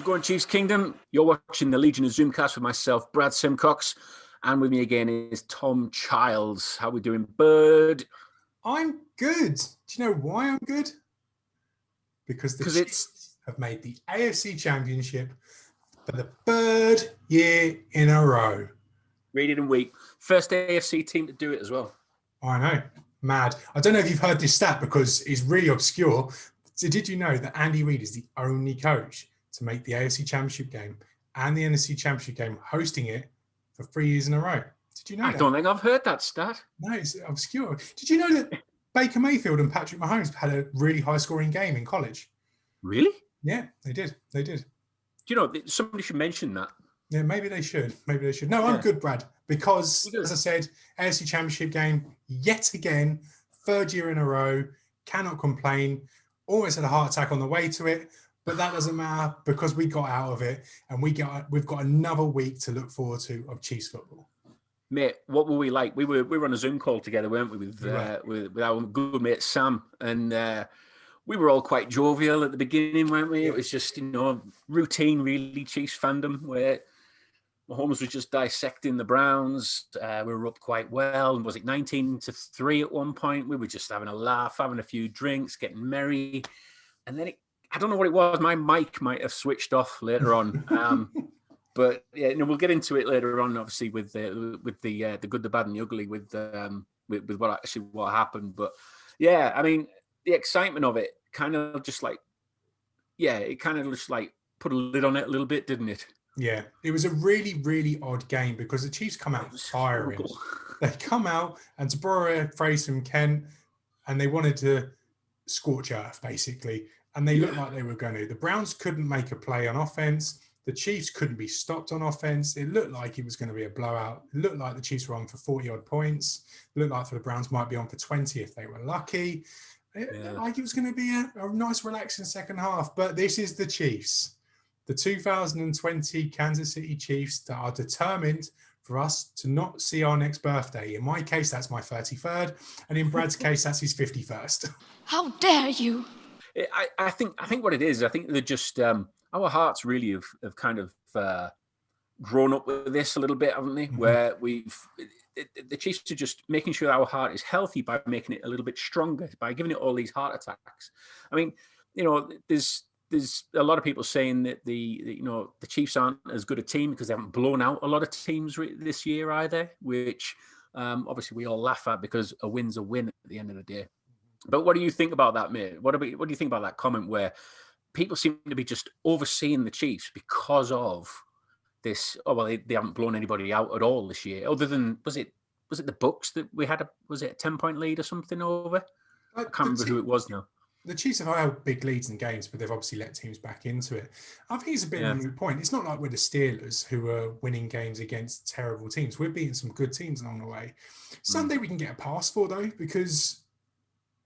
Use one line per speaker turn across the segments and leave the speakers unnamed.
it going, Chiefs Kingdom? You're watching the Legion of Zoomcast with myself, Brad Simcox, and with me again is Tom Childs. How we doing, Bird?
I'm good. Do you know why I'm good? Because the Chiefs have made the AFC Championship for the third year in a row.
Rated and weak. First AFC team to do it as well.
I know. Mad. I don't know if you've heard this stat because it's really obscure. So did you know that Andy Reid is the only coach to make the AFC Championship game and the NFC Championship game, hosting it for 3 years in a row? Did you know that?
I don't think I've heard that stat.
No, it's obscure. Did you know that Baker Mayfield and Patrick Mahomes had a really high-scoring game in college?
Really?
Yeah, they did. They did.
Do you know, somebody should mention that.
Yeah, maybe they should. Maybe they should. No, I'm good, Brad, because, as I said, AFC Championship game, yet again, third year in a row, cannot complain. Almost had a heart attack on the way to it, but that doesn't matter because we got out of it and we've got another week to look forward to of Chiefs football.
Mate, what were we like? We were on a Zoom call together, weren't we, with our good mate Sam, and we were all quite jovial at the beginning, weren't we? It was just, routine, really, Chiefs fandom, where Mahomes was just dissecting the Browns. We were up quite well. Was it 19-3 at one point? We were just having a laugh, having a few drinks, getting merry. And then I don't know what it was. My mic might have switched off later on. But yeah, we'll get into it later on, obviously, with the good, the bad, and the ugly, with what happened. But yeah, I mean, the excitement of it kind of just like put a lid on it a little bit, didn't it?
Yeah, it was a really, really odd game because the Chiefs come out firing. Horrible. They come out, and to borrow a phrase from Kent, and they wanted to scorch earth, basically. And they looked like they were going to. The Browns couldn't make a play on offense. The Chiefs couldn't be stopped on offense. It looked like it was going to be a blowout. It looked like the Chiefs were on for 40-odd points. It looked like the Browns might be on for 20 if they were lucky. It looked like it was going to be a nice, relaxing second half. But this is the Chiefs. The 2020 Kansas City Chiefs that are determined for us to not see our next birthday. In my case, that's my 33rd. And in Brad's case, that's his 51st.
How dare you?
I think what it is, I think they're just, our hearts really have kind of grown up with this a little bit, haven't they? Mm-hmm. Where the Chiefs are just making sure our heart is healthy by making it a little bit stronger, by giving it all these heart attacks. I mean, there's a lot of people saying that the Chiefs aren't as good a team because they haven't blown out a lot of teams this year either, which obviously we all laugh at because a win's a win at the end of the day. But what do you think about that, mate? What do you think about that comment where people seem to be just overseeing the Chiefs because of this? Oh, well, they haven't blown anybody out at all this year, other than was it the Bucks that we had was it a 10-point lead or something over? I can't remember who it was now.
The Chiefs have had big leads in games, but they've obviously let teams back into it. I think it's a bit of a moot point. It's not like we're the Steelers who are winning games against terrible teams. We're beating some good teams along the way. Sunday we can get a pass for, though, because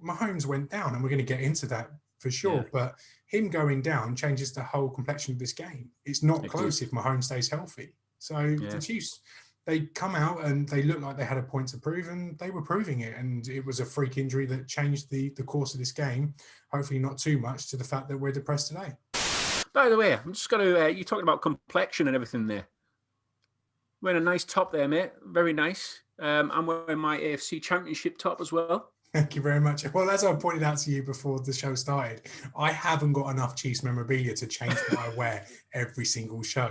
Mahomes went down, and we're going to get into that for sure. Yeah. But him going down changes the whole complexion of this game. It's not close if Mahomes stays healthy. So the Chiefs, they come out and they look like they had a point to prove, and they were proving it. And it was a freak injury that changed the course of this game. Hopefully not too much to the fact that we're depressed today.
By the way, I'm just going to, you're talking about complexion and everything there. Wearing a nice top there, mate. Very nice. I'm wearing my AFC Championship top as well.
Thank you very much. Well, as I pointed out to you before the show started, I haven't got enough Chiefs memorabilia to change what I wear every single show.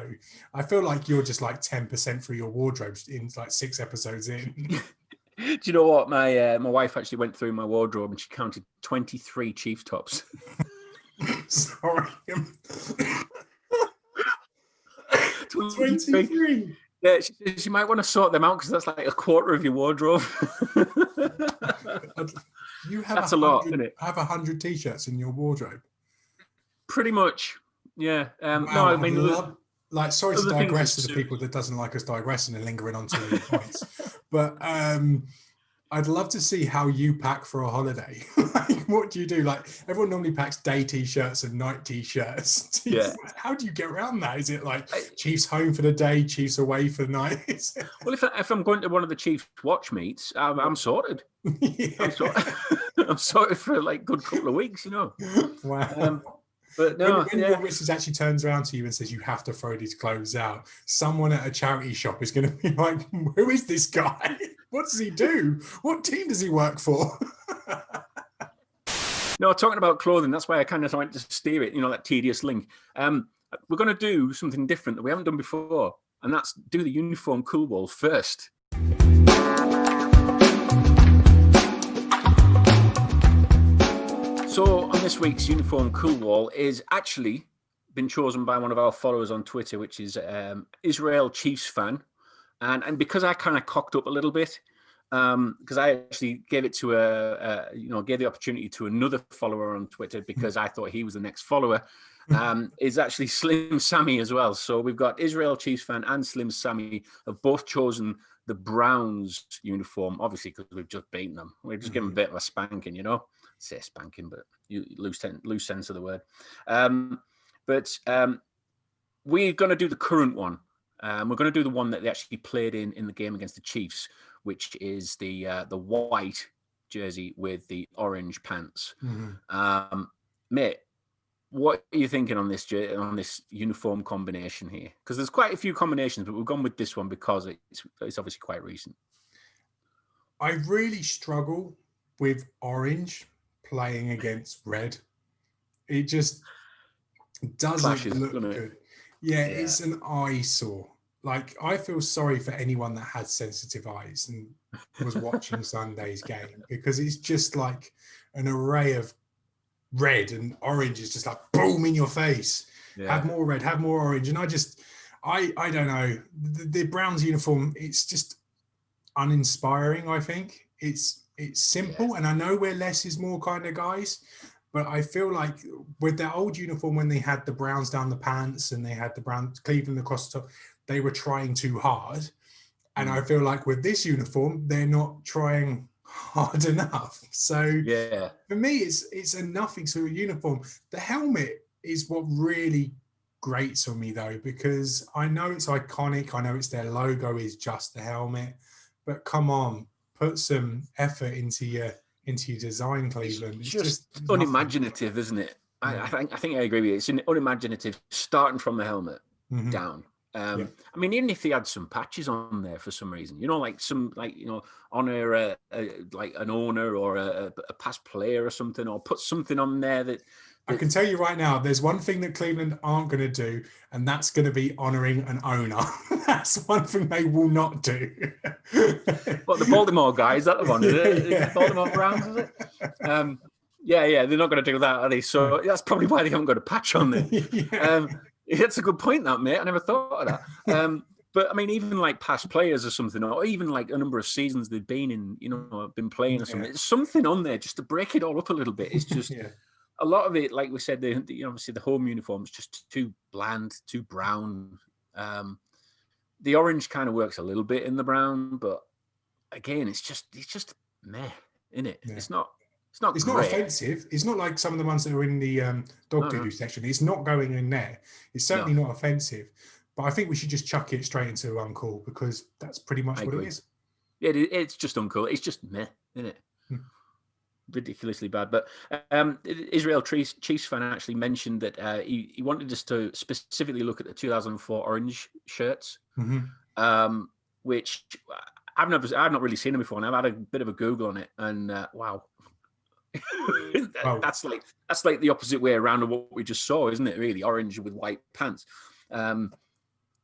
I feel like you're just like 10% through your wardrobe in like 6 episodes in.
Do you know what? My wife actually went through my wardrobe and she counted 23 Chiefs tops.
Sorry. 23.
Yeah, she might want to sort them out because that's like a quarter of your wardrobe. That's a lot, isn't it?
I have 100 T-shirts in your wardrobe.
Pretty much, yeah.
Wow,
no, I mean,
sorry to digress to the people that doesn't like us digressing and lingering on too many points, but I'd love to see how you pack for a holiday. Like, what do you do? Like, everyone normally packs day T-shirts and night T-shirts.
Yeah.
How do you get around that? Is it like Chiefs home for the day, Chiefs away for the night?
Well, if I'm going to one of the Chiefs watch meets, I'm sorted. Yeah. I'm sorted for like a good couple of weeks,
Wow.
But no,
when your missus actually turns around to you and says you have to throw these clothes out, someone at a charity shop is going to be like, who is this guy? What does he do? What team does he work for?
No, talking about clothing, that's why I kind of tried to steer it, that tedious link. We're going to do something different that we haven't done before, and that's do the uniform cool wall first. So on this week's uniform cool wall is actually been chosen by one of our followers on Twitter, which is Israel Chiefs fan. And because I kind of cocked up a little bit, because I actually gave it to gave the opportunity to another follower on Twitter because I thought he was the next follower, is actually Slim Sammy as well. So we've got Israel Chiefs fan and Slim Sammy have both chosen the Browns uniform, obviously because we've just beaten them. We're just giving them a bit of a spanking, say spanking, but you loose sense of the word. But we're going to do the current one. We're going to do the one that they actually played in the game against the Chiefs, which is the white jersey with the orange pants. Mate, what are you thinking on this uniform combination here? Because there's quite a few combinations, but we've gone with this one because it's obviously quite recent.
I really struggle with orange playing against red. It just doesn't look good. Yeah, it's an eyesore. Like, I feel sorry for anyone that has sensitive eyes and was watching Sunday's game, because it's just like an array of red, and orange is just like boom in your face. Have more red, have more orange. And I don't know. The Browns uniform, it's just uninspiring, I think. It's simple, and I know we're less is more kind of guys, but I feel like with their old uniform, when they had the Browns down the pants and they had the Browns Cleveland across the top, they were trying too hard. And I feel like with this uniform, they're not trying hard enough. So for me, it's a nothing sort of uniform. The helmet is what really grates on me, though, because I know it's iconic. I know it's their logo is just the helmet, but come on, put some effort into your design, Cleveland. It's just
unimaginative, isn't it? I think I agree with you. It's unimaginative, starting from the helmet down. I mean, even if they had some patches on there for some reason, honor like an owner or a past player or something, or put something on there that
I can tell you right now, there's one thing that Cleveland aren't going to do, and that's going to be honoring an owner. That's one thing they will not do.
What, the Baltimore guy? Is that the one? Is it?
Yeah.
The Baltimore Browns, is it? They're not going to do that, are they? So that's probably why they haven't got a patch on there. It's a good point, that, mate. I never thought of that. But I mean, even like past players or something, or even like a number of seasons they've been in, been playing or something. There's something on there just to break it all up a little bit. It's just a lot of it, like we said, obviously the home uniform is just too bland, too brown. The orange kind of works a little bit in the brown, but again, it's just meh, isn't it? Yeah. It's not
offensive. It's not like some of the ones that are in the dog doo-doo section. It's not going in there. It's certainly not offensive. But I think we should just chuck it straight into uncool, because that's pretty much what it is.
Yeah, it's just uncool. It's just meh, isn't it? Ridiculously bad. But Israel Chiefs fan actually mentioned that he wanted us to specifically look at the 2004 orange shirts, which I've not really seen them before, and I've had a bit of a Google on it, and wow. That's like the opposite way around of what we just saw, isn't it? Really, orange with white pants. I'm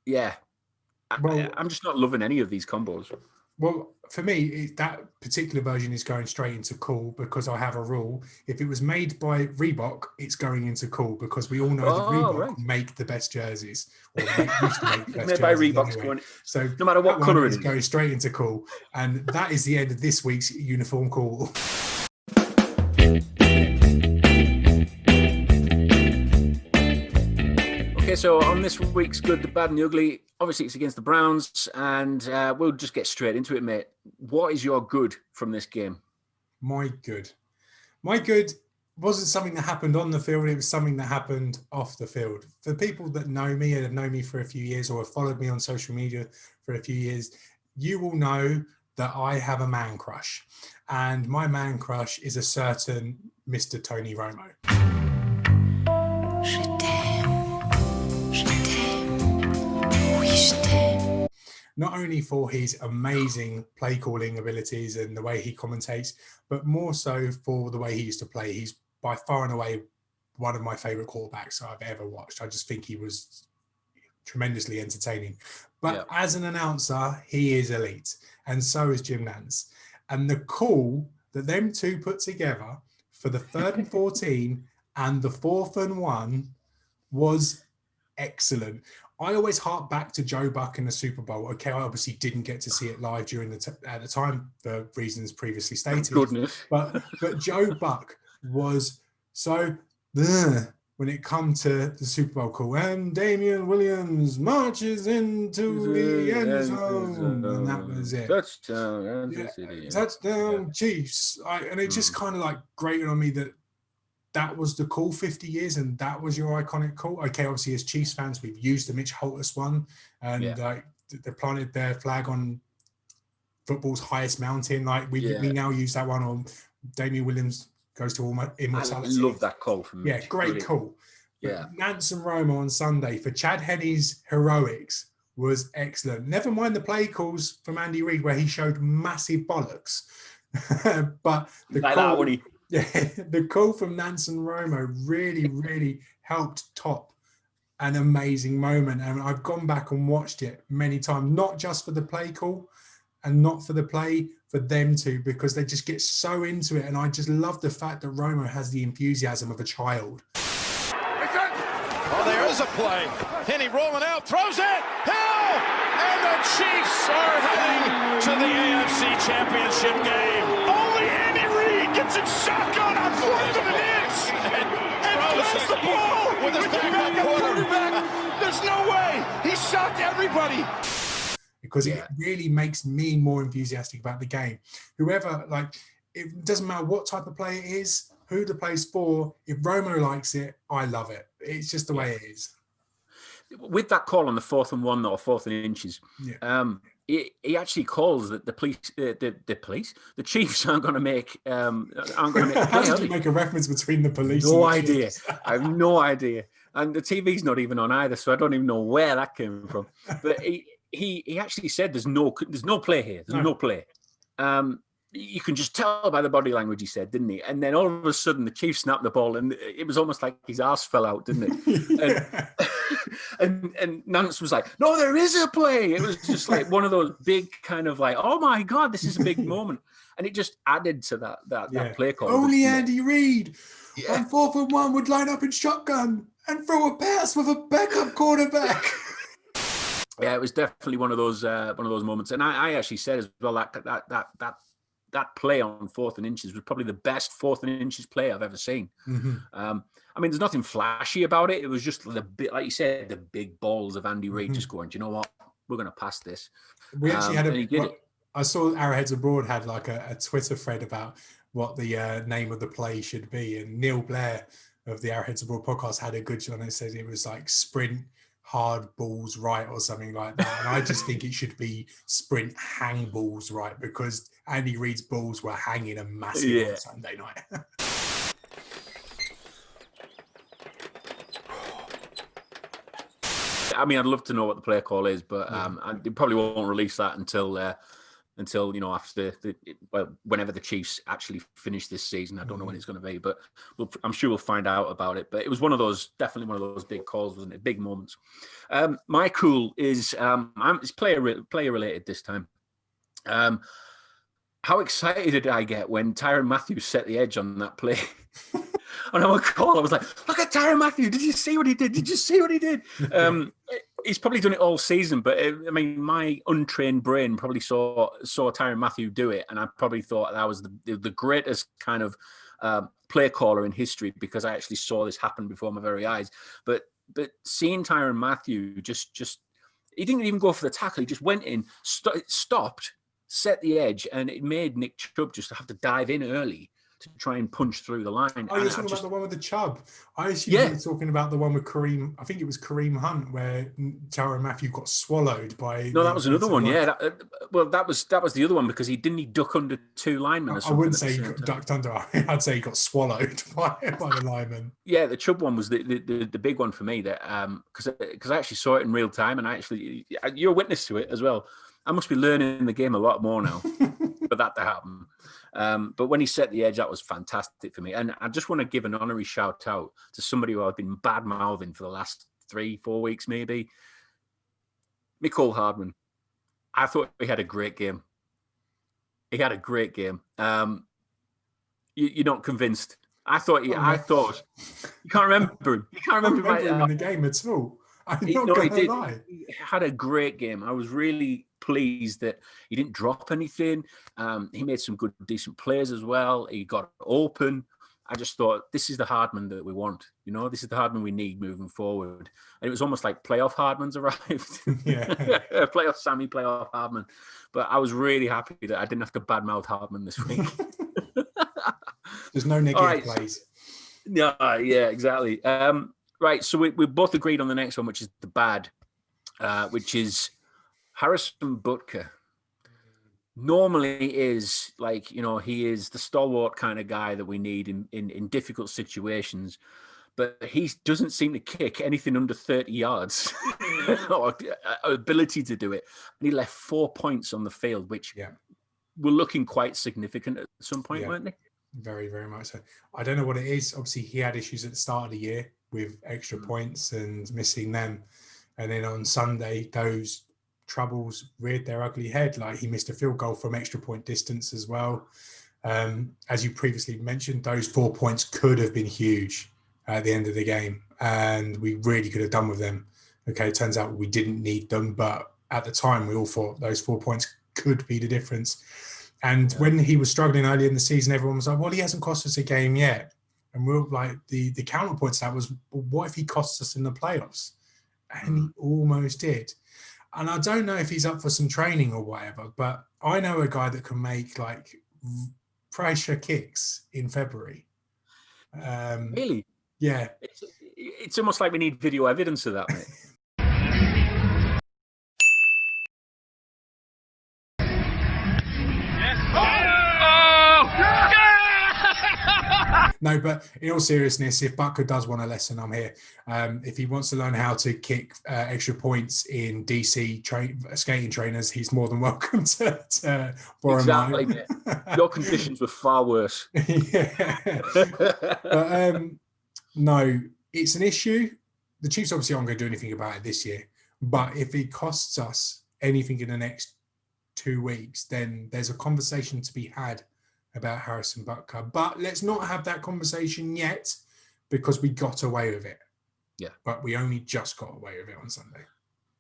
just not loving any of these combos.
Well, for me, that particular version is going straight into cool, because I have a rule. If it was made by Reebok, it's going into cool, because we all know that Reebok make the best jerseys. Or used to make the best
made by Reebok.
Anyway. So
no matter what colour it is,
going straight into cool. And that is the end of this week's uniform cool.
Okay, so on this week's Good, the Bad and the Ugly, obviously it's against the Browns, and we'll just get straight into it, mate. What is your good from this game?
My good wasn't something that happened on the field. It was something that happened off the field. For people that know me and have known me for a few years, or have followed me on social media for a few years, you will know that I have a man crush. And my man crush is a certain Mr. Tony Romo. Not only for his amazing play calling abilities and the way he commentates, but more so for the way he used to play. He's by far and away one of my favorite quarterbacks I've ever watched. I just think he was tremendously entertaining. But as an announcer, he is elite. And so is Jim Nantz. And the call that them two put together for the 3rd and 14 and the 4th and 1 was excellent. I always hark back to Joe Buck in the Super Bowl. Okay, I obviously didn't get to see it live during at the time for reasons previously stated.
Goodness.
But Joe Buck was so when it come to the Super Bowl call, and Damian Williams marches into the end zone, and that was it.
Touchdown,
touchdown, Chiefs. And it just kind of like grated on me that was the call 50 years, and that was your iconic call. Okay, obviously as Chiefs fans, we've used the Mitch Holthus one, and they planted their flag on football's highest mountain. Like we now use that one on Damian Williams goes to immortality.
I love that call from Mitch.
Yeah, great call. Yeah, Nantz and Romo on Sunday for Chad Henney's heroics was excellent. Never mind the play calls from Andy Reid where he showed massive bollocks, but the
like
call,
that when he.
Yeah, the call from Nantz and Romo really, really helped top an amazing moment. And I've gone back and watched it many times, not just for the play call and not for the play, for them two, because they just get so into it. And I just love the fact that Romo has the enthusiasm of a child.
Oh, there is a play. Henney rolling out, throws it, Hill! And the Chiefs are heading to the AFC Championship game. Only Andy Reid gets in shotgun on 4th and an inch and throws the ball with his backup quarterback. There's no way. He shocked everybody.
Because it really makes me more enthusiastic about the game. Whoever, it doesn't matter what type of play it is, who the play's for. If Romo likes it, I love it. It's just the way it is.
With that call on the 4th and 1 or 4th and inches, he actually calls that the Chiefs aren't going to make
How did you make a reference between the police?
No idea. I have no idea, and the TV's not even on either, so I don't even know where that came from. But he actually said there's no play here. There's no play. You can just tell by the body language, he said, didn't he? And then all of a sudden, the Chiefs snapped the ball, and it was almost like his arse fell out, didn't it? And Nantz was like, "No, there is a play." It was just like one of those big kind of like, "Oh my God, this is a big moment," and it just added to that play call.
Only Andy Reid on 4th and 1 would line up in shotgun and throw a pass with a backup quarterback.
Yeah, it was definitely one of those moments, and I actually said as well that play on 4th and inches was probably the best 4th and inches play I've ever seen. Mm-hmm. I mean, there's nothing flashy about it. It was just like you said, the big balls of Andy Reid just going, "Do you know what? We're going to pass this."
We actually had I saw Arrowheads Abroad had like a Twitter thread about what the name of the play should be, and Neil Blair of the Arrowheads Abroad podcast had a good one. It said it was like sprint hard balls right or something like that. And I just think it should be sprint hang balls right, because Andy Reid's balls were hanging a massive on Sunday night.
I mean, I'd love to know what the play call is, but they probably won't release that until after whenever the Chiefs actually finish this season. I don't know when it's going to be, but I'm sure we'll find out about it. But it was definitely one of those big calls, wasn't it? Big moments. My cool is it's player related this time. How excited did I get when Tyrann Mathieu set the edge on that play? On our call, I was like, "Look at Tyrann Mathieu! Did you see what he did? Did you see what he did?" He's probably done it all season, but I mean, my untrained brain probably saw Tyrann Mathieu do it, and I probably thought that was the greatest kind of play caller in history, because I actually saw this happen before my very eyes. But seeing Tyrann Mathieu just he didn't even go for the tackle; he just went in, stopped, set the edge, and it made Nick Chubb just have to dive in early to try and punch through the line.
Oh, you're talking about the one with the Chubb. I assume you were talking about the one with Kareem. I think it was Kareem Hunt, where Tyrann Mathieu got swallowed by.
No, that was another one. Yeah, that was the other one because he duck under two linemen or something.
I wouldn't say he got ducked under. I'd say he got swallowed by the lineman.
Yeah, the Chubb one was the big one for me. That because I actually saw it in real time, and you're a witness to it as well. I must be learning the game a lot more now for that to happen. But when he set the edge, that was fantastic for me. And I just want to give an honorary shout out to somebody who I've been bad mouthing for the last 3-4 weeks, maybe. Mecole Hardman. I thought he had a great game. You're not convinced. I thought you can't remember him. You can't remember
him in the game at all. I'm not going to lie.
He had a great game. I was really pleased that he didn't drop anything. He made some good, decent plays as well. He got open. I just thought, this is the Hardman that we want. This is the Hardman we need moving forward. And it was almost like playoff Hardman's arrived.
Yeah.
Playoff Sammy, playoff Hardman. But I was really happy that I didn't have to badmouth Hardman this week.
There's no negative plays.
Yeah, exactly. Right, so we both agreed on the next one, which is the bad, which is Harrison Butker. Normally is he is the stalwart kind of guy that we need in difficult situations, but he doesn't seem to kick anything under 30 yards or ability to do it. And he left 4 points on the field, which were looking quite significant at some point, weren't they?
Very, very much so. I don't know what it is. Obviously, he had issues at the start of the year with extra points and missing them. And then on Sunday, those troubles reared their ugly head. Like he missed a field goal from extra point distance as well. As you previously mentioned, those 4 points could have been huge at the end of the game. And we really could have done with them. Okay, it turns out we didn't need them. But at the time, we all thought those 4 points could be the difference. And when he was struggling early in the season, everyone was like, well, he hasn't cost us a game yet. And we were like, the counterpoint to that was, well, what if he costs us in the playoffs? And he almost did. And I don't know if he's up for some training or whatever, but I know a guy that can make like pressure kicks in February.
Really?
Yeah.
It's almost like we need video evidence of that, mate.
No, but in all seriousness, if Butker does want a lesson, I'm here. If he wants to learn how to kick extra points in DC skating trainers, he's more than welcome to borrow
exactly.
mine.
Your conditions were far worse.
Yeah. But, no, it's an issue. The Chiefs obviously aren't going to do anything about it this year. But if it costs us anything in the next 2 weeks, then there's a conversation to be had about Harrison Butker. But let's not have that conversation yet because we got away with it.
Yeah.
But we only just got away with it on Sunday.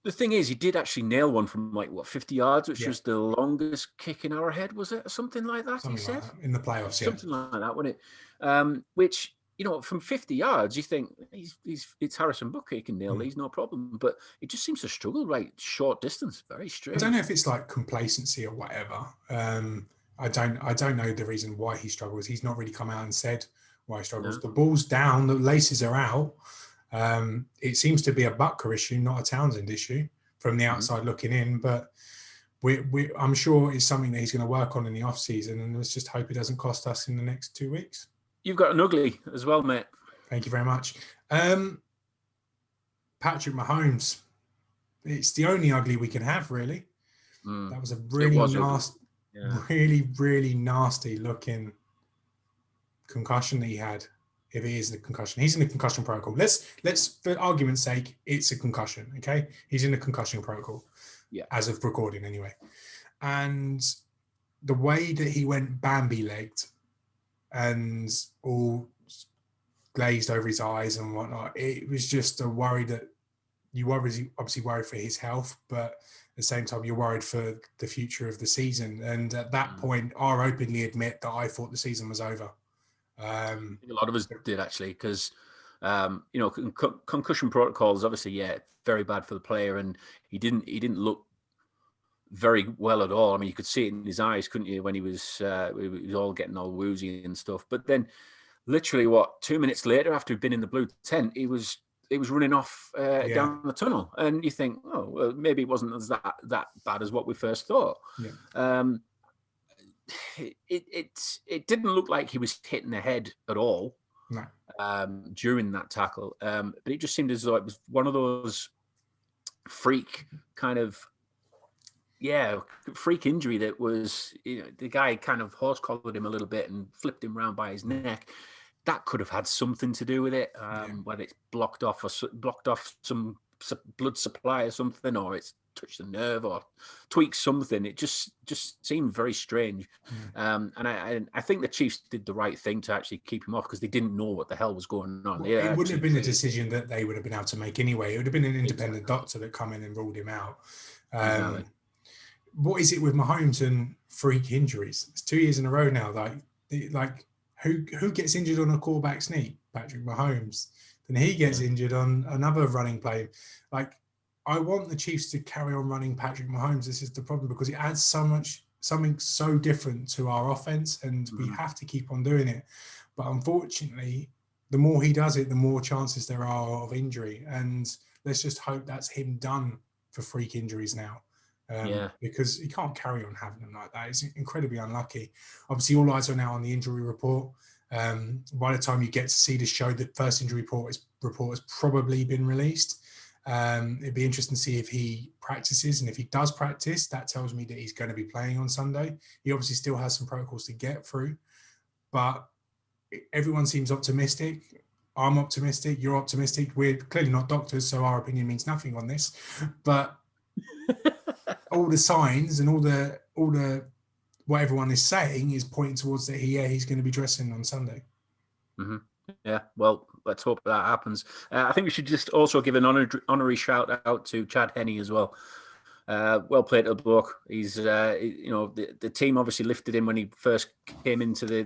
The thing is, he did actually nail one from 50 yards, which was the longest kick in our head, was it? Or something like that,
something
he said?
Like that. In the playoffs,
something like that, wasn't it? Which, from 50 yards, you think, it's Harrison Butker, he can nail these, no problem. But it just seems to struggle short distance, very straight.
I don't know if it's like complacency or whatever. I don't know the reason why he struggles. He's not really come out and said why he struggles. No. The ball's down, the laces are out. It seems to be a Butker issue, not a Townsend issue from the outside looking in. But I'm sure it's something that he's going to work on in the off-season, and let's just hope it doesn't cost us in the next 2 weeks.
You've got an ugly as well, mate.
Thank you very much. Patrick Mahomes. It's the only ugly we can have, really. That was a really nasty... Yeah. Really nasty looking concussion that he had. If it is a concussion, he's in the concussion protocol. Let's for argument's sake, it's a concussion. Okay, he's in the concussion protocol.
Yeah,
as of recording anyway. And the way that he went Bambi-legged and all glazed over his eyes and whatnot, it was just a worry that you were obviously worried for his health, but at the same time, you're worried for the future of the season. And at that point, I openly admit that I thought the season was over.
A lot of us did, actually, because, concussion protocols, obviously, very bad for the player. And he didn't look very well at all. I mean, you could see it in his eyes, couldn't you, when he was all getting all woozy and stuff. But then, literally, 2 minutes later, after he'd been in the blue tent, he was running off down the tunnel, and you think, oh, well, maybe it wasn't that bad as what we first thought.
Yeah.
It didn't look like he was hitting the head at all.
No.
During that tackle, but it just seemed as though it was one of those freak injury that was, the guy kind of horse collared him a little bit and flipped him round by his neck. That could have had something to do with it, whether it's blocked off some blood supply or something, or it's touched the nerve or tweaked something. It just seemed very strange. And I think the Chiefs did the right thing to actually keep him off, because they didn't know what the hell was going on.
Well, it wouldn't have been a decision that they would have been able to make anyway. It would have been an independent doctor that come in and ruled him out.
Exactly.
What is it with Mahomes and freak injuries? It's 2 years in a row now. Like who gets injured on a quarterback sneak? Patrick Mahomes. Then he gets injured on another running play. Like, I want the Chiefs to carry on running Patrick Mahomes. This is the problem, because it adds something so different to our offense, and we have to keep on doing it. But unfortunately, the more he does it, the more chances there are of injury. And let's just hope that's him done for freak injuries now. Because he can't carry on having them like that. It's incredibly unlucky. Obviously, all eyes are now on the injury report. By the time you get to see the show, the first injury report has probably been released. It'd be interesting to see if he practices, and if he does practice, that tells me that he's going to be playing on Sunday. He obviously still has some protocols to get through, but everyone seems optimistic. I'm optimistic. You're optimistic. We're clearly not doctors, so our opinion means nothing on this. But all the signs and all the what everyone is saying is pointing towards that he's going to be dressing on Sunday.
Mm-hmm. Yeah, well, let's hope that happens. I think we should just also give an honorary shout out to Chad Henne as well. Well played to the bloke. He's, the team obviously lifted him when he first came into the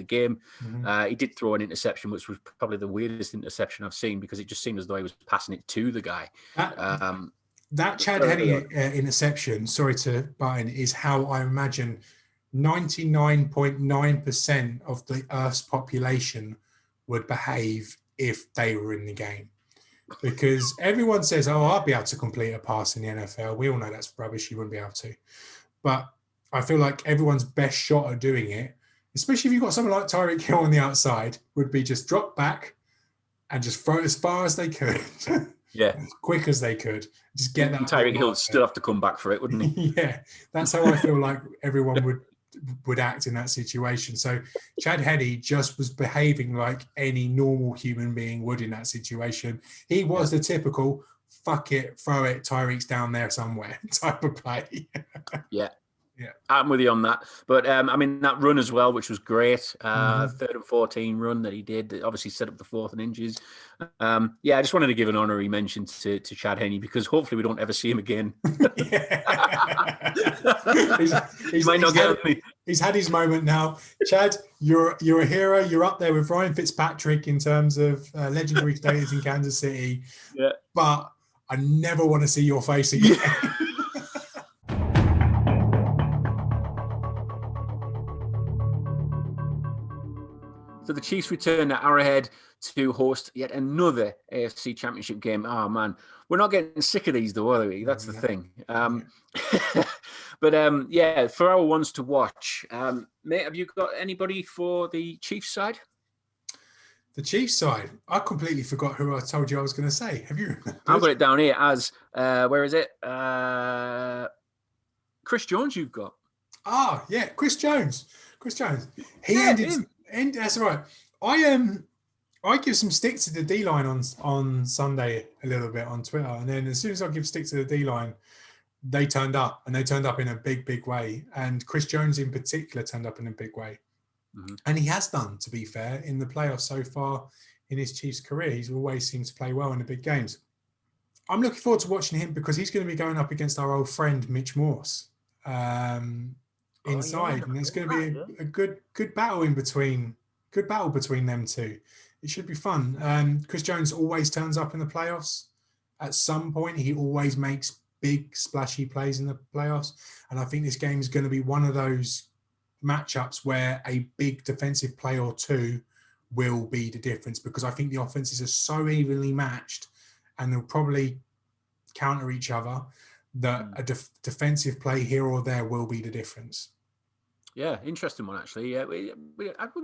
game.
Mm-hmm.
He did throw an interception, which was probably the weirdest interception I've seen, because it just seemed as though he was passing it to the guy.
That Chad Henne interception, sorry to butt in, is how I imagine 99.9% of the Earth's population would behave if they were in the game. Because everyone says, oh, I'll be able to complete a pass in the NFL. We all know that's rubbish. You wouldn't be able to. But I feel like everyone's best shot at doing it, especially if you've got someone like Tyreek Hill on the outside, would be just drop back and just throw it as far as they could.
Yeah.
As quick as they could. Just get that.
Tyreek Hill would still have to come back for it, wouldn't he?
Yeah. That's how I feel like everyone would act in that situation. So Chad Henne just was behaving like any normal human being would in that situation. He was the typical fuck it, throw it, Tyreek's down there somewhere type of play.
Yeah. I'm with you on that. But that run as well, which was great. 3rd and 14 run that he did, that obviously set up the 4th and inches. I just wanted to give an honorary mention to Chad Henne, because hopefully we don't ever see him again. He's
had his moment now. Chad, you're a hero. You're up there with Ryan Fitzpatrick in terms of legendary status in Kansas City.
Yeah.
But I never want to see your face again.
So the Chiefs return at Arrowhead to host yet another AFC Championship game. Oh, man. We're not getting sick of these, though, are we? That's the thing. But, for our ones to watch, mate, have you got anybody for the Chiefs side?
The Chiefs side? I completely forgot who I told you I was going to say. Have you?
I've got it down here as, where is it? Chris Jones you've got.
Ah, yeah, Chris Jones. He ended... And that's right. I give some stick to the D-line on Sunday a little bit on Twitter, and then as soon as I give stick to the D-line, they turned up, and they turned up in a big way. And Chris Jones in particular turned up in a big way, and he has done, to be fair, in the playoffs so far in his Chiefs career. He's always seemed to play well in the big games. I'm looking forward to watching him, because he's going to be going up against our old friend Mitch Morse. Inside, and it's going to be a good battle between them two. It should be fun. Chris Jones always turns up in the playoffs. At some point, he always makes big splashy plays in the playoffs. And I think this game is going to be one of those matchups where a big defensive play or two will be the difference, because I think the offenses are so evenly matched and they'll probably counter each other that a defensive play here or there will be the difference.
Yeah, interesting one, actually. Yeah, we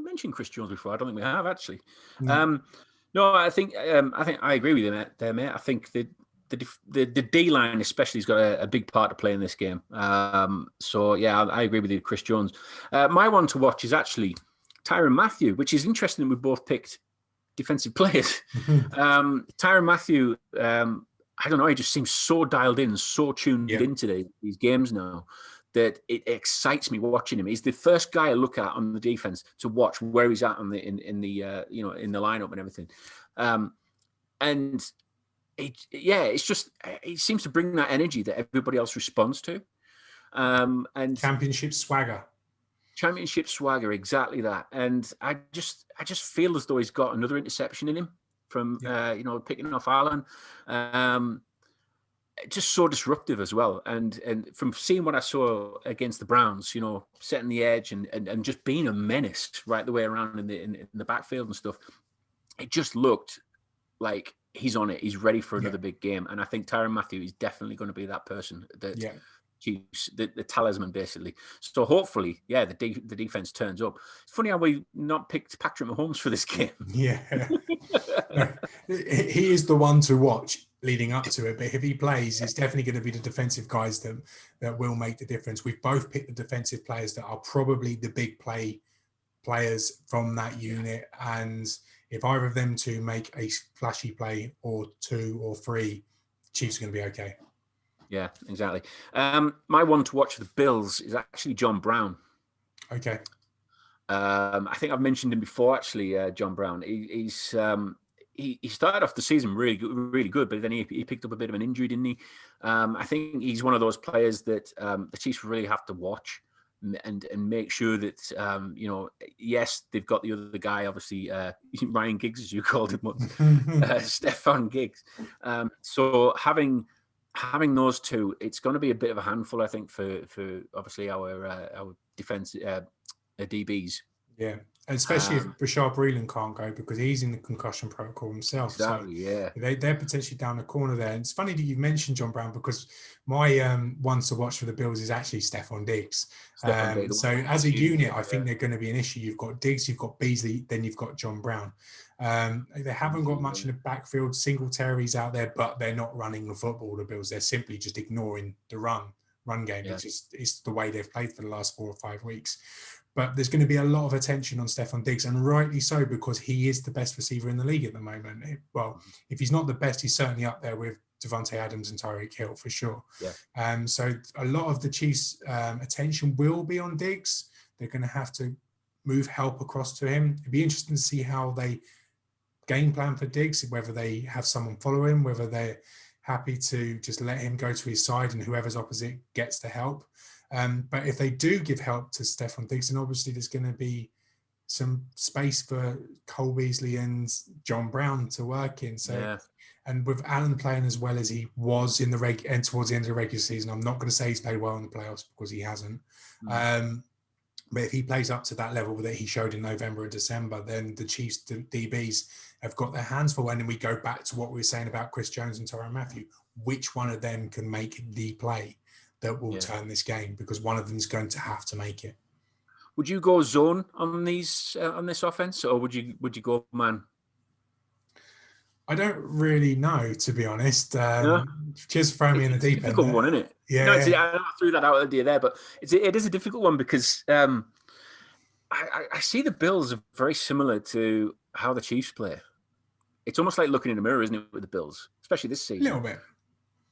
mentioned Chris Jones before. I don't think we have, actually.
No.
No, I think I agree with you there, mate. I think the D-line especially has got a big part to play in this game. So, yeah, I agree with you, Chris Jones. My one to watch is actually Tyrann Mathieu, which is interesting that we both picked defensive players. Tyrann Mathieu, I don't know, he just seems so dialed in, so tuned into these games now that it excites me watching him. He's the first guy I look at on the defense to watch where he's at in the lineup and everything. And it's just, he seems to bring that energy that everybody else responds to. And
Championship swagger,
exactly that. And I just feel as though he's got another interception in him from picking off Allen. Just so disruptive as well. And from seeing what I saw against the Browns, setting the edge and just being a menace right the way around in the backfield and stuff, it just looked like he's on it. He's ready for another big game. And I think Tyrann Mathieu is definitely going to be that person that keeps the talisman, basically. So hopefully, the defense turns up. It's funny how we not picked Patrick Mahomes for this game.
Yeah. He is the one to watch leading up to it, but if he plays, it's definitely going to be the defensive guys that will make the difference. We've both picked the defensive players that are probably the big players from that unit, and if either of them two make a flashy play or two or three, Chiefs are going to be okay.
Yeah, exactly. My one to watch for the Bills is actually John Brown.
Okay.
I think I've mentioned him before, actually, John Brown. He started off the season really good, but then he picked up a bit of an injury, didn't he? I think he's one of those players that the Chiefs really have to watch and make sure that, yes, they've got the other guy, obviously, Ryan Giggs, as you called him once, Stephon Giggs. So having those two, it's going to be a bit of a handful, I think, for obviously our defense DBs.
Yeah, and especially if Rashard Breeland can't go, because he's in the concussion protocol himself.
Exactly,
so they're potentially down the corner there. And it's funny that you mentioned John Brown, because my ones to watch for the Bills is actually Stephon Diggs. So as a unit, I think they're going to be an issue. You've got Diggs, you've got Beasley, then you've got John Brown. They haven't got much in the backfield. Singletary's out there, but they're not running the football, the Bills. They're simply just ignoring the run game. Yeah. It's the way they've played for the last 4 or 5 weeks. But there's going to be a lot of attention on Stephon Diggs, and rightly so, because he is the best receiver in the league at the moment. Well, if he's not the best, he's certainly up there with Devontae Adams and Tyreek Hill for sure. Yeah. So a lot of the Chiefs' attention will be on Diggs. They're going to have to move help across to him. It'd be interesting to see how they game plan for Diggs, whether they have someone follow him, whether they're happy to just let him go to his side and whoever's opposite gets the help. But if they do give help to Stephon Diggs, then obviously there's going to be some space for Cole Beasley and John Brown to work in. So, and with Allen playing as well as he was in the and towards the end of the regular season, I'm not going to say he's played well in the playoffs, because he hasn't. But if he plays up to that level that he showed in November and December, then the Chiefs DBs have got their hands full. And then we go back to what we were saying about Chris Jones and Tyrann Mathieu. Which one of them can make the play that will turn this game? Because one of them is going to have to make it.
Would you go zone on this offense, or would you go man?
I don't really know, to be honest. Just throw me in the deep end.
It's a difficult one, isn't it?
Yeah.
No, I threw that out idea there, but it is a difficult one, because I see the Bills are very similar to how the Chiefs play. It's almost like looking in a mirror, isn't it, with the Bills, especially this season?
A little bit.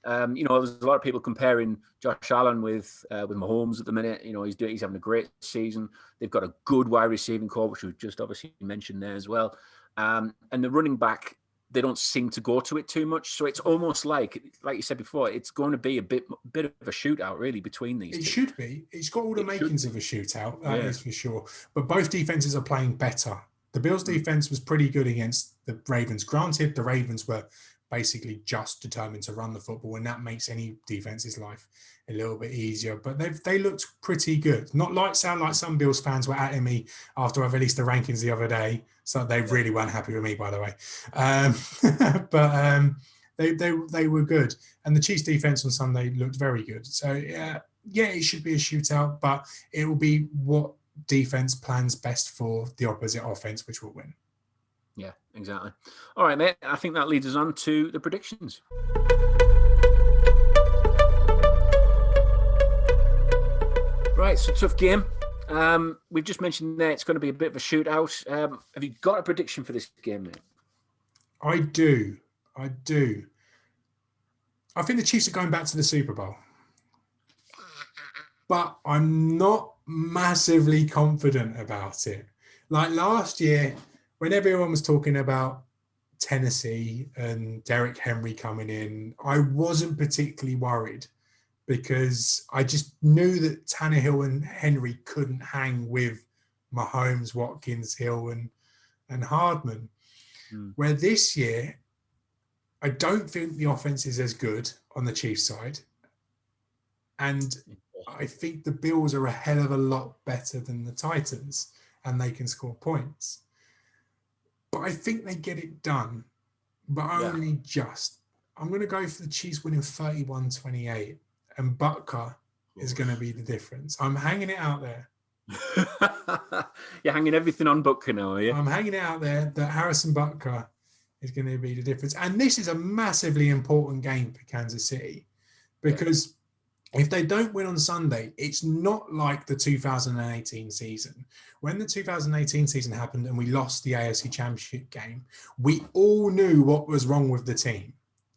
There's a lot of people comparing Josh Allen with Mahomes at the minute. He's having a great season. They've got a good wide receiving core, which we've just obviously mentioned there as well. And the running back, they don't seem to go to it too much. So it's almost like you said before, it's going to be a bit of a shootout really between these two.
It should be. It's got all the makings of a shootout, that is for sure. But both defenses are playing better. The Bills' defense was pretty good against the Ravens. Granted, the Ravens were basically just determined to run the football, and that makes any defense's life a little bit easier. But they looked pretty good. Not sound like some Bills fans were at me after I released the rankings the other day. So they really weren't happy with me, by the way. But they were good, and the Chiefs' defense on Sunday looked very good. So yeah, it should be a shootout, but it will be what defense plans best for the opposite offense, which will win.
Yeah, exactly. All right, mate. I think that leads us on to the predictions. Right, so tough game. We've just mentioned there it's going to be a bit of a shootout. Have you got a prediction for this game, mate?
I do. I think the Chiefs are going back to the Super Bowl. But I'm not massively confident about it. Like last year, when everyone was talking about Tennessee and Derrick Henry coming in, I wasn't particularly worried because I just knew that Tannehill and Henry couldn't hang with Mahomes, Watkins, Hill, and Hardman. Where this year, I don't think the offense is as good on the Chiefs side. And I think the Bills are a hell of a lot better than the Titans, and they can score points. But I think they get it done, but only just. I'm going to go for the Chiefs winning 31-28, and Butker is going to be the difference. I'm hanging it out there.
You're hanging everything on Butker now, are you?
I'm hanging it out there that Harrison Butker is going to be the difference. And this is a massively important game for Kansas City because if they don't win on Sunday, it's not like the 2018 season. When the 2018 season happened and we lost the AFC Championship game, we all knew what was wrong with the team.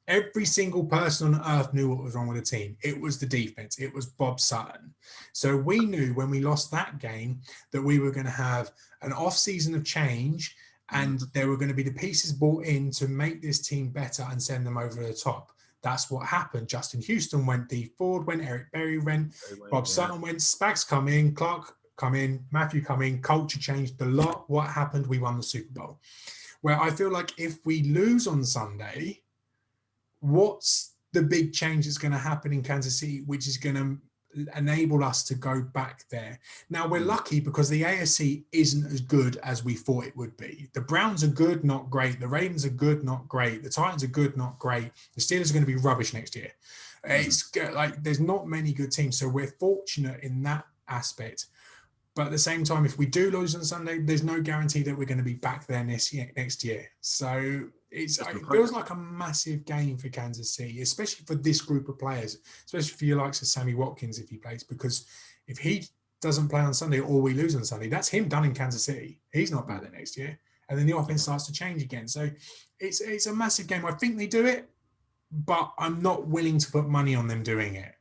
Every single person on earth knew what was wrong with the team. It was the defense. It was Bob Sutton. So we knew when we lost that game that we were going to have an off-season of change and there were going to be the pieces brought in to make this team better and send them over the top. That's what happened. Justin Houston went, Dee Ford went, Eric Berry went, Bob Sutton went, Spags come in, Clark come in, Matthew come in, culture changed a lot. What happened? We won the Super Bowl. Where I feel like if we lose on Sunday, what's the big change that's going to happen in Kansas City, which is going to enable us to go back there? Now, we're lucky because the AFC isn't as good as we thought it would be. The Browns are good, not great. The Ravens are good, not great. The Titans are good, not great. The Steelers are going to be rubbish next year. It's like there's not many good teams. So we're fortunate in that aspect. But at the same time, if we do lose on Sunday, there's no guarantee that we're going to be back there next year. So it feels like a massive game for Kansas City, especially for this group of players, especially for your likes of Sammy Watkins if he plays, because if he doesn't play on Sunday or we lose on Sunday, that's him done in Kansas City. He's not back there next year. And then the offense starts to change again. So it's a massive game. I think they do it, but I'm not willing to put money on them doing it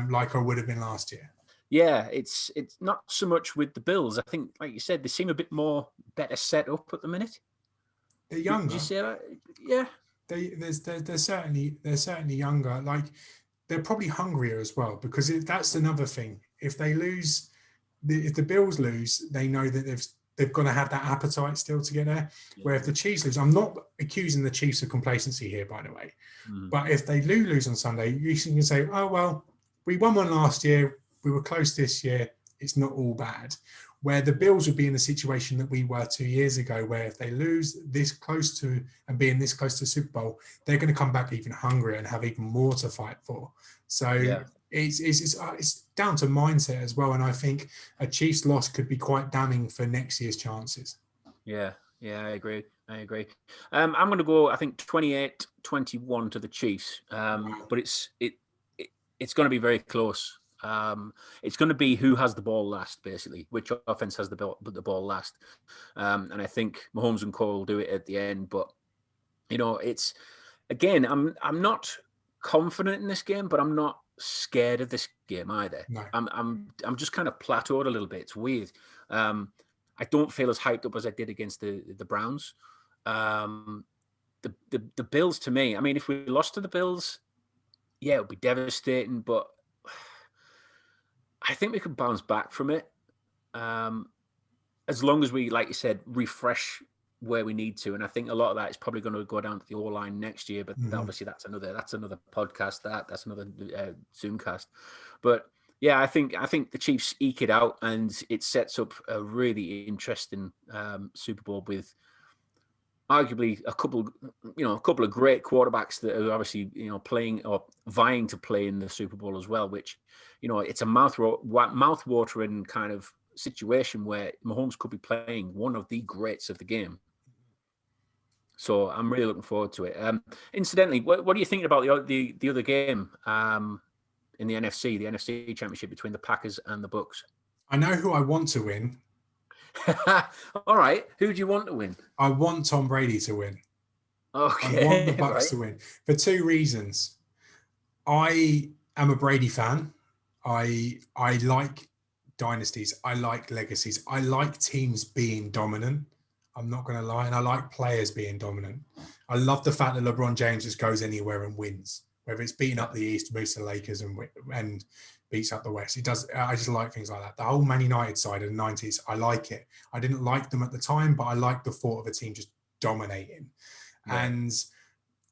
like I would have been last year.
Yeah, it's not so much with the Bills. I think, like you said, they seem a bit more better set up at the minute.
They're younger.
Did you say that? Yeah.
They're certainly younger. Like they're probably hungrier as well because that's another thing. If they lose, if the Bills lose, they know that they've got to have that appetite still to get there. Yeah. Where if the Chiefs lose, I'm not accusing the Chiefs of complacency here, by the way. But if they do lose on Sunday, you can say, oh well, we won one last year. We were close this year. It's not all bad. Where the Bills would be in the situation that we were 2 years ago, where if they lose this close to and being this close to Super Bowl, they're going to come back even hungrier and have even more to fight for. So it's down to mindset as well. And I think a Chiefs loss could be quite damning for next year's chances.
Yeah, I agree. I'm going to go, I think, 28-21 to the Chiefs. But it's going to be very close. It's going to be who has the ball last, basically, which offense has the ball last. And I think Mahomes and Cole will do it at the end. But, it's, again, I'm not confident in this game, but I'm not scared of this game either.
No.
I'm just kind of plateaued a little bit. It's weird. I don't feel as hyped up as I did against the Browns. The Bills, to me, I mean, if we lost to the Bills, yeah, it would be devastating, but I think we could bounce back from it. As long as we, like you said, refresh where we need to, and I think a lot of that is probably going to go down to the O-line next year. But obviously, that's another podcast. That's another Zoomcast. But yeah, I think the Chiefs eke it out, and it sets up a really interesting Super Bowl with arguably a couple of great quarterbacks that are obviously playing or vying to play in the Super Bowl as well. Which it's a mouth-watering kind of situation where Mahomes could be playing one of the greats of the game. So I'm really looking forward to it. Incidentally, what are you thinking about the other game in the NFC Championship between the Packers and the Bucs?
I know who I want to win.
All right. Who do you want to win?
I want Tom Brady to win.
Okay.
I want the Bucs to win for two reasons. I am a Brady fan. I like dynasties. I like legacies. I like teams being dominant. I'm not going to lie. And I like players being dominant. I love the fact that LeBron James just goes anywhere and wins, whether it's beating up the East, beats the Lakers and beats up the West. He does. I just like things like that. The whole Man United side of the 90s, I like it. I didn't like them at the time, but I like the thought of a team just dominating. Yeah. And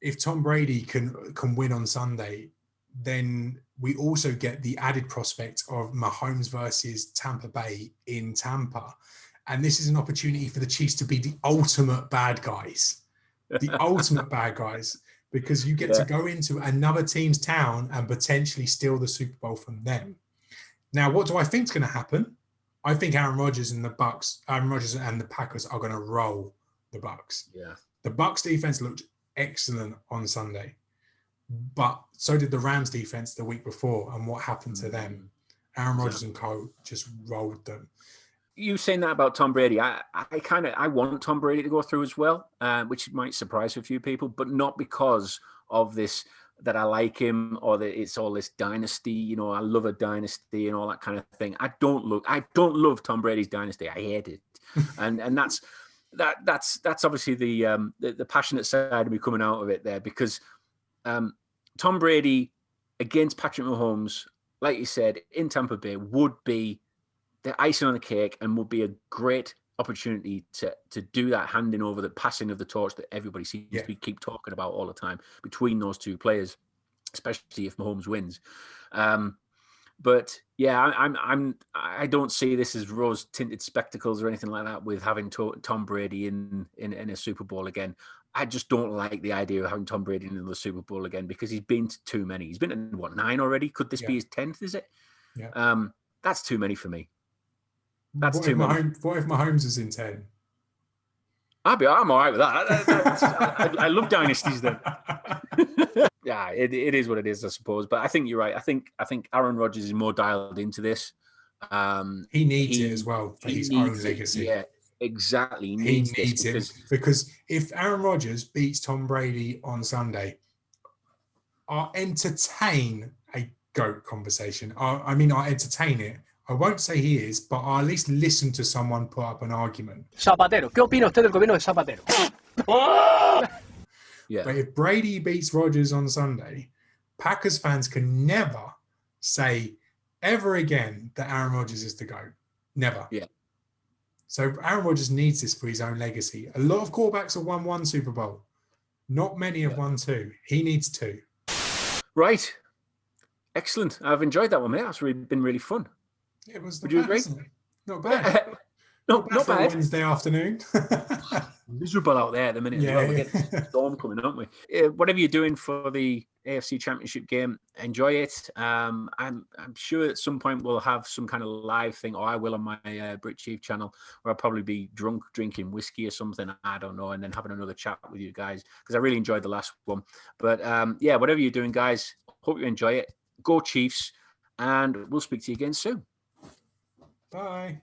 if Tom Brady can win on Sunday, then we also get the added prospect of Mahomes versus Tampa Bay in Tampa. And this is an opportunity for the Chiefs to be the ultimate bad guys, because you get to go into another team's town and potentially steal the Super Bowl from them. Now, what do I think is going to happen? I think Aaron Rodgers and the Packers are going to roll the Bucs.
Yeah.
The Bucs defense looked excellent on Sunday, but so did the Rams defense the week before. And what happened to them? Aaron Rodgers and co just rolled them.
You saying that about Tom Brady, I want Tom Brady to go through as well, which might surprise a few people, but not because of this, that I like him or that it's all this dynasty. I love a dynasty and all that kind of thing. I don't love Tom Brady's dynasty. I hate it, and that's obviously the passionate side of me coming out of it there, because Tom Brady against Patrick Mahomes, like you said, in Tampa Bay would be the icing on the cake and would be a great opportunity to do that handing over, the passing of the torch that everybody seems to keep talking about all the time between those two players, especially if Mahomes wins. But yeah, I don't see this as rose-tinted spectacles or anything like that with having Tom Brady in a Super Bowl again. I just don't like the idea of having Tom Brady in the Super Bowl again, because he's been to too many. He's been in 9 already. Could this be his 10th? Is it?
Yeah.
That's too many for me.
What if Mahomes is in 10?
I'm all right with that. I love dynasties then. Yeah, it is what it is, I suppose. But I think you're right. I think Aaron Rodgers is more dialed into this.
He needs it as well for his own legacy.
Yeah, exactly. He needs
it because if Aaron Rodgers beats Tom Brady on Sunday, I'll entertain a GOAT conversation. I'll entertain it. I won't say he is, but I'll at least listen to someone put up an argument.
Zapatero. ¿Qué opina usted del gobierno de Zapatero?
Yeah. But if Brady beats Rodgers on Sunday, Packers fans can never say ever again that Aaron Rodgers is the GOAT. Never.
Yeah.
So Aaron Rodgers needs this for his own legacy. A lot of quarterbacks have won 1 Super Bowl. Not many have won 2. He needs 2.
Right. Excellent. I've enjoyed that one, mate. That's been really fun.
It was.
Would you agree?
Not bad. Not bad. Wednesday afternoon.
Miserable out there at the minute as well. We get the storm coming, don't we? Whatever you're doing for the AFC Championship game, enjoy it. I'm sure at some point we'll have some kind of live thing, or I will on my Brit Chief channel, where I'll probably be drunk drinking whiskey or something. I don't know, and then having another chat with you guys, because I really enjoyed the last one. But yeah, whatever you're doing, guys, hope you enjoy it. Go Chiefs, and we'll speak to you again soon.
Bye.